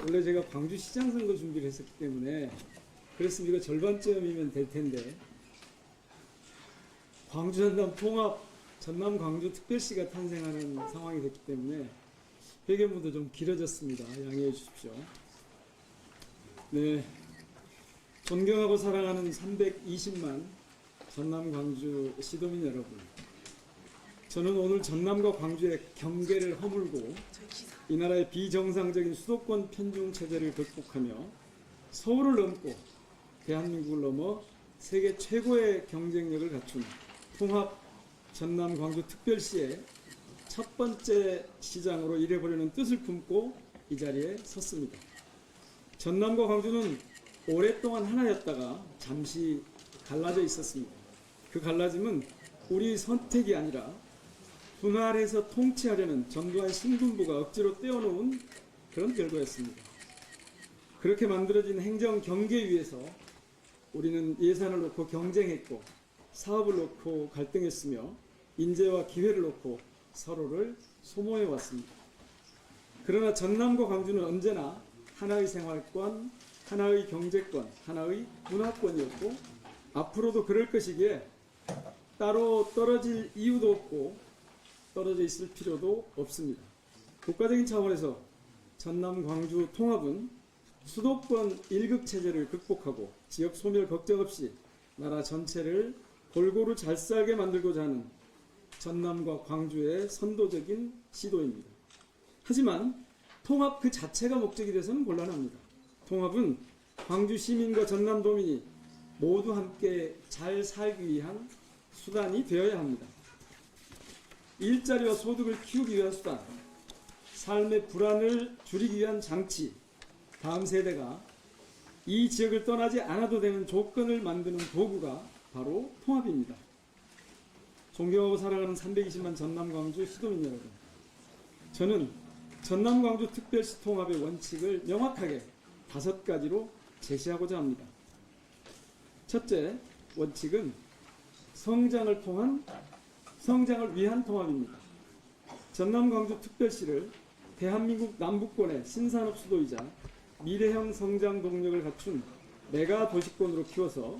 원래 제가 광주시장 선거 준비를 했었기 때문에 그랬으면 이거 절반쯤이면 될 텐데 광주 전남 통합 전남 광주 특별시가 탄생하는 상황이 됐기 때문에 회견문도 좀 길어졌습니다. 양해해 주십시오. 네, 존경하고 사랑하는 320만 전남 광주 시도민 여러분, 저는 오늘 전남과 광주의 경계를 허물고 이 나라의 비정상적인 수도권 편중 체제를 극복하며 서울을 넘고 대한민국을 넘어 세계 최고의 경쟁력을 갖춘 통합 전남 광주 특별시의 첫 번째 시장으로 일해보려는 뜻을 품고 이 자리에 섰습니다. 전남과 광주는 오랫동안 하나였다가 잠시 갈라져 있었습니다. 그 갈라짐은 우리 선택이 아니라 분할해서 통치하려는 전두환 신군부가 억지로 떼어놓은 그런 결과였습니다. 그렇게 만들어진 행정 경계 위에서 우리는 예산을 놓고 경쟁했고 사업을 놓고 갈등했으며 인재와 기회를 놓고 서로를 소모해 왔습니다. 그러나 전남과 광주는 언제나 하나의 생활권, 하나의 경제권, 하나의 문화권이었고 앞으로도 그럴 것이기에 따로 떨어질 이유도 없고 떨어져 있을 필요도 없습니다. 국가적인 차원에서 전남 광주 통합은 수도권 1급 체제를 극복하고 지역 소멸 걱정 없이 나라 전체를 골고루 잘 살게 만들고자 하는 전남과 광주의 선도적인 시도입니다. 하지만 통합 그 자체가 목적이 돼서는 곤란합니다. 통합은 광주 시민과 전남도민이 모두 함께 잘 살기 위한 수단이 되어야 합니다. 일자리와 소득을 키우기 위한 수단, 삶의 불안을 줄이기 위한 장치, 다음 세대가 이 지역을 떠나지 않아도 되는 조건을 만드는 도구가 바로 통합입니다. 존경하고 사랑하는 320만 전남 광주 시도민 여러분, 저는 전남 광주 특별시 통합의 원칙을 명확하게 5가지로 제시하고자 합니다. 첫째 원칙은 성장을 위한 통합입니다. 전남 광주 특별시를 대한민국 남부권의 신산업 수도이자 미래형 성장 동력을 갖춘 메가 도시권으로 키워서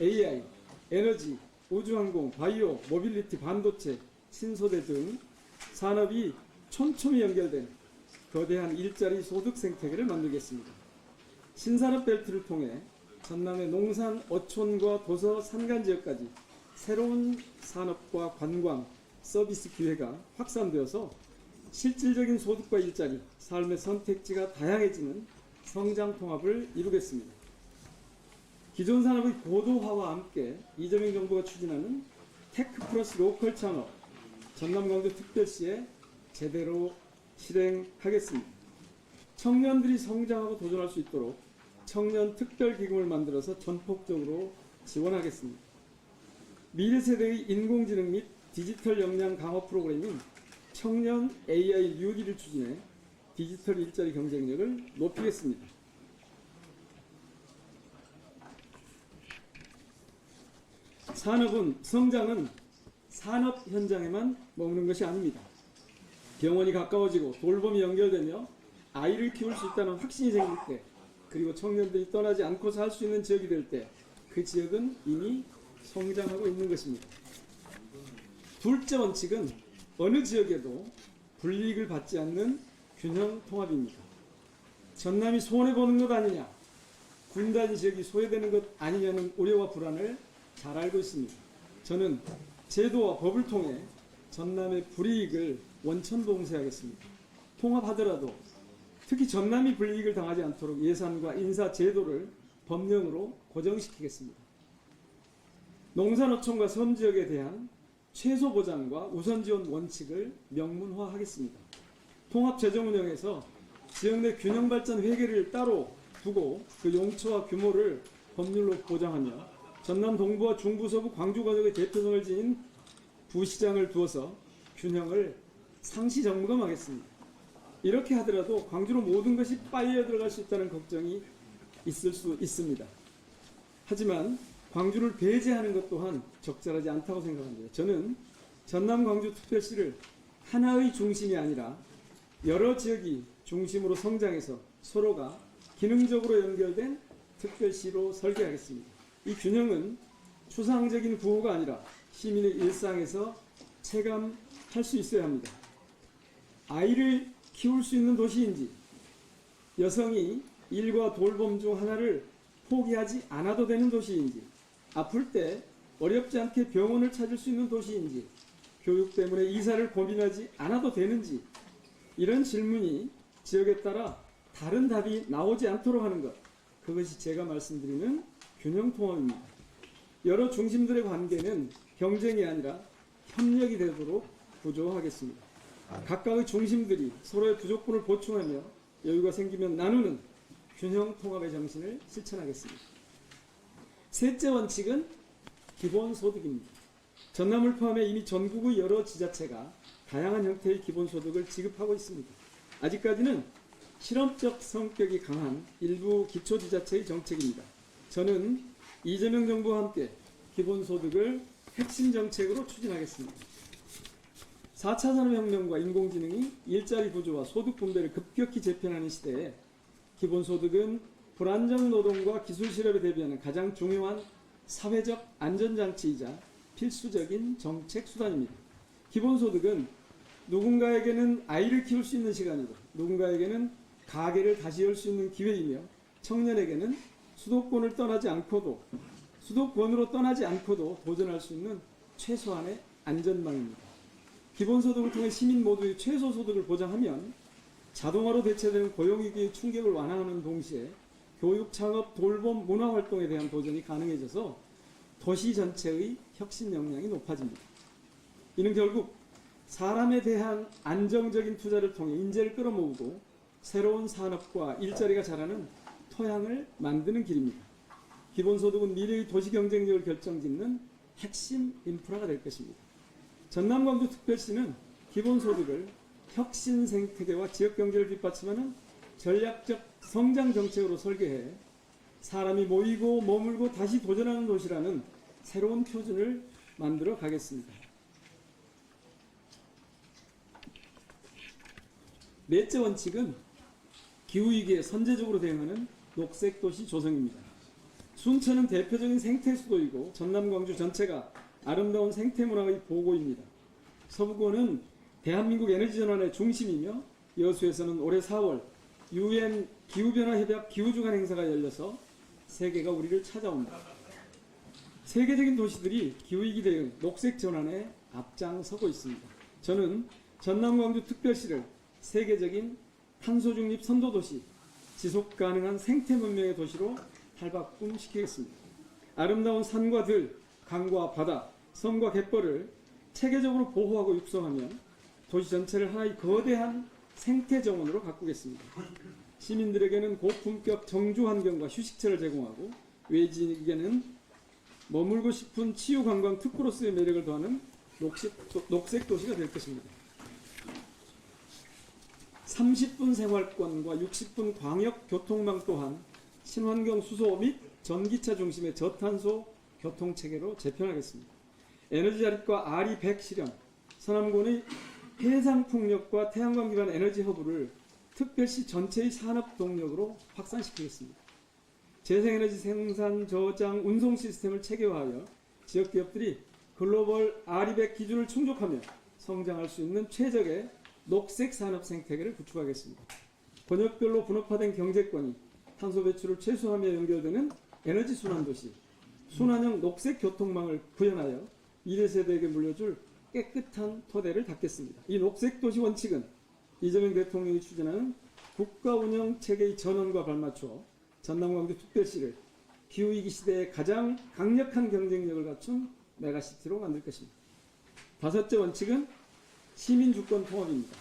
AI, 에너지, 우주항공, 바이오, 모빌리티, 반도체, 신소재 등 산업이 촘촘히 연결된 거대한 일자리 소득 생태계를 만들겠습니다. 신산업 벨트를 통해 전남의 농산, 어촌과 도서, 산간 지역까지 새로운 산업과 관광, 서비스 기회가 확산되어서 실질적인 소득과 일자리, 삶의 선택지가 다양해지는 성장 통합을 이루겠습니다. 기존 산업의 고도화와 함께 이재명 정부가 추진하는 테크 플러스 로컬 창업, 전남 광주 특별시에 제대로 실행하겠습니다. 청년들이 성장하고 도전할 수 있도록 청년 특별기금을 만들어서 전폭적으로 지원하겠습니다. 미래 세대의 인공지능 및 디지털 역량 강화 프로그램인 청년 AI 뉴딜을 추진해 디지털 일자리 경쟁력을 높이겠습니다. 성장은 산업 현장에만 머무는 것이 아닙니다. 병원이 가까워지고 돌봄이 연결되며 아이를 키울 수 있다는 확신이 생길 때, 그리고 청년들이 떠나지 않고 살 수 있는 지역이 될 때 그 지역은 이미 성장하고 있는 것입니다. 둘째 원칙은 어느 지역에도 불이익을 받지 않는 균형 통합입니다. 전남이 손해보는 것 아니냐, 군단 지역이 소외되는 것 아니냐는 우려와 불안을 잘 알고 있습니다. 저는 제도와 법을 통해 전남의 불이익을 원천봉쇄하겠습니다. 통합하더라도 특히 전남이 불이익을 당하지 않도록 예산과 인사 제도를 법령으로 고정시키겠습니다. 농산어촌과 섬지역에 대한 최소 보장과 우선 지원 원칙을 명문화하겠습니다. 통합 재정 운영에서 지역 내 균형 발전 회계를 따로 두고 그 용처와 규모를 법률로 보장하며 전남 동부와 중부 서부 광주 권역의 대표성을 지닌 부시장을 두어서 균형을 상시 점검하겠습니다. 이렇게 하더라도 광주로 모든 것이 빨려 들어갈 수 있다는 걱정이 있을 수 있습니다. 하지만 광주를 배제하는 것 또한 적절하지 않다고 생각합니다. 저는 전남 광주 특별시를 하나의 중심이 아니라 여러 지역이 중심으로 성장해서 서로가 기능적으로 연결된 특별시로 설계하겠습니다. 이 균형은 추상적인 구호가 아니라 시민의 일상에서 체감할 수 있어야 합니다. 아이를 키울 수 있는 도시인지, 여성이 일과 돌봄 중 하나를 포기하지 않아도 되는 도시인지, 아플 때 어렵지 않게 병원을 찾을 수 있는 도시인지, 교육 때문에 이사를 고민하지 않아도 되는지, 이런 질문이 지역에 따라 다른 답이 나오지 않도록 하는 것, 그것이 제가 말씀드리는 균형통합입니다. 여러 중심들의 관계는 경쟁이 아니라 협력이 되도록 구조하겠습니다. 각각의 중심들이 서로의 부족분을 보충하며 여유가 생기면 나누는 균형통합의 정신을 실천하겠습니다. 셋째 원칙은 기본소득입니다. 전남을 포함해 이미 전국의 여러 지자체가 다양한 형태의 기본소득을 지급하고 있습니다. 아직까지는 실험적 성격이 강한 일부 기초지자체의 정책입니다. 저는 이재명 정부와 함께 기본소득을 핵심 정책으로 추진하겠습니다. 4차 산업혁명과 인공지능이 일자리 구조와 소득 분배를 급격히 재편하는 시대에 기본소득은 불안정 노동과 기술 실업에 대비하는 가장 중요한 사회적 안전장치이자 필수적인 정책 수단입니다. 기본소득은 누군가에게는 아이를 키울 수 있는 시간이고 누군가에게는 가게를 다시 열 수 있는 기회이며 청년에게는 수도권으로 떠나지 않고도 도전할 수 있는 최소한의 안전망입니다. 기본소득을 통해 시민 모두의 최소소득을 보장하면 자동화로 대체되는 고용위기의 충격을 완화하는 동시에 교육, 창업, 돌봄, 문화활동에 대한 도전이 가능해져서 도시 전체의 혁신 역량이 높아집니다. 이는 결국 사람에 대한 안정적인 투자를 통해 인재를 끌어모으고 새로운 산업과 일자리가 자라는 토양을 만드는 길입니다. 기본소득은 미래의 도시 경쟁력을 결정짓는 핵심 인프라가 될 것입니다. 전남 광주특별시는 기본소득을 혁신 생태계와 지역경제를 뒷받침하는 전략적 성장 정책으로 설계해 사람이 모이고 머물고 다시 도전하는 도시라는 새로운 표준을 만들어 가겠습니다. 넷째 원칙은 기후위기에 선제적으로 대응하는 녹색도시 조성입니다. 순천은 대표적인 생태수도이고 전남 광주 전체가 아름다운 생태문화의 보고입니다. 서부권은 대한민국 에너지전환의 중심이며 여수에서는 올해 4월 UN 기후변화협약 기후주간 행사가 열려서 세계가 우리를 찾아옵니다. 세계적인 도시들이 기후위기 대응, 녹색 전환에 앞장서고 있습니다. 저는 전남 광주 특별시를 세계적인 탄소중립 선도도시, 지속가능한 생태문명의 도시로 탈바꿈시키겠습니다. 아름다운 산과 들, 강과 바다, 섬과 갯벌을 체계적으로 보호하고 육성하며 도시 전체를 하나의 거대한 생태정원으로 가꾸겠습니다. 시민들에게는 고품격 정주 환경과 휴식처를 제공하고 외지에게는 머물고 싶은 치유관광 특구로서의 매력을 더하는 녹색 도시가 될 것입니다. 30분 생활권과 60분 광역 교통망 또한 친환경 수소 및 전기차 중심의 저탄소 교통체계로 재편하겠습니다. 에너지 자립과 RE 100 실현, 서남권의 해상풍력과 태양광 기반 에너지 허브를 특별시 전체의 산업 동력으로 확산시키겠습니다. 재생에너지 생산, 저장, 운송 시스템을 체계화하여 지역 기업들이 글로벌 RE 100 기준을 충족하며 성장할 수 있는 최적의 녹색 산업 생태계를 구축하겠습니다. 권역별로 분업화된 경제권이 탄소 배출을 최소화하며 연결되는 에너지 순환도시, 순환형 녹색 교통망을 구현하여 미래 세대에게 물려줄 깨끗한 토대를 닦겠습니다. 이 녹색도시 원칙은 이재명 대통령이 추진하는 국가운영 체계의 전환과 발맞춰 전남광주 특별시를 기후위기 시대에 가장 강력한 경쟁력을 갖춘 메가시티로 만들 것입니다. 다섯째 원칙은 시민주권 통합입니다.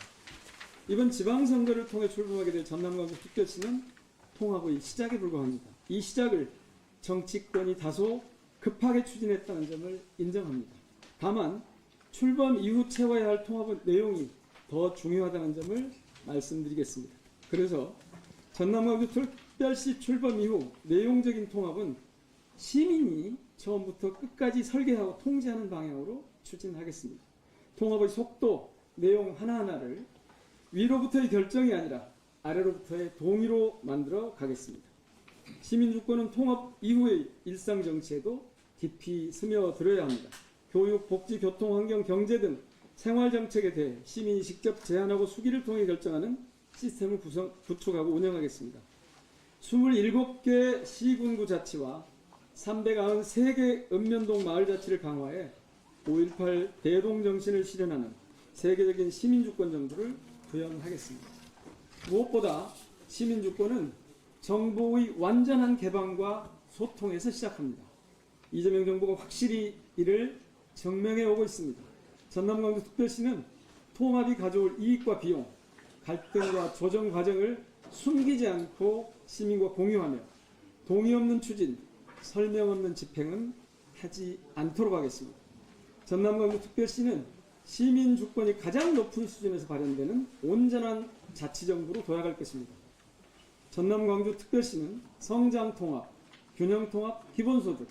이번 지방선거를 통해 출범하게 될 전남광주 특별시는 통합의 시작에 불과합니다. 이 시작을 정치권이 다소 급하게 추진했다는 점을 인정합니다. 다만 출범 이후 채워야 할 통합의 내용이 더 중요하다는 점을 말씀드리겠습니다. 그래서 전남광주 특별시 출범 이후 내용적인 통합은 시민이 처음부터 끝까지 설계하고 통제하는 방향으로 추진하겠습니다. 통합의 속도, 내용 하나하나를 위로부터의 결정이 아니라 아래로부터의 동의로 만들어 가겠습니다. 시민주권은 통합 이후의 일상정치에도 깊이 스며들어야 합니다. 교육, 복지, 교통, 환경, 경제 등 생활정책에 대해 시민이 직접 제안하고 수기를 통해 결정하는 시스템을 구축하고 운영하겠습니다. 27개 시군구 자치와 393개 읍면동 마을자치를 강화해 5.18 대동정신을 실현하는 세계적인 시민주권 정부를 구현하겠습니다. 무엇보다 시민주권은 정부의 완전한 개방과 소통에서 시작합니다. 이재명 정부가 확실히 이를 증명해 오고 있습니다. 전남광주특별시는 통합이 가져올 이익과 비용, 갈등과 조정 과정을 숨기지 않고 시민과 공유하며 동의 없는 추진, 설명 없는 집행은 하지 않도록 하겠습니다. 전남광주특별시는 시민주권이 가장 높은 수준에서 발현되는 온전한 자치정부로 도약할 것입니다. 전남광주특별시는 성장통합, 균형통합, 기본소득,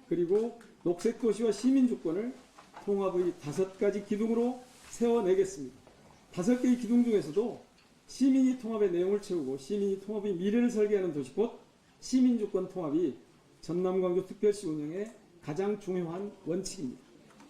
그리고 녹색도시와 시민주권을 통합의 5가지 기둥으로 세워내겠습니다. 5개의 기둥 중에서도 시민이 통합의 내용을 채우고 시민이 통합의 미래를 설계하는 도시 곧 시민주권 통합이 전남광주특별시 운영의 가장 중요한 원칙입니다.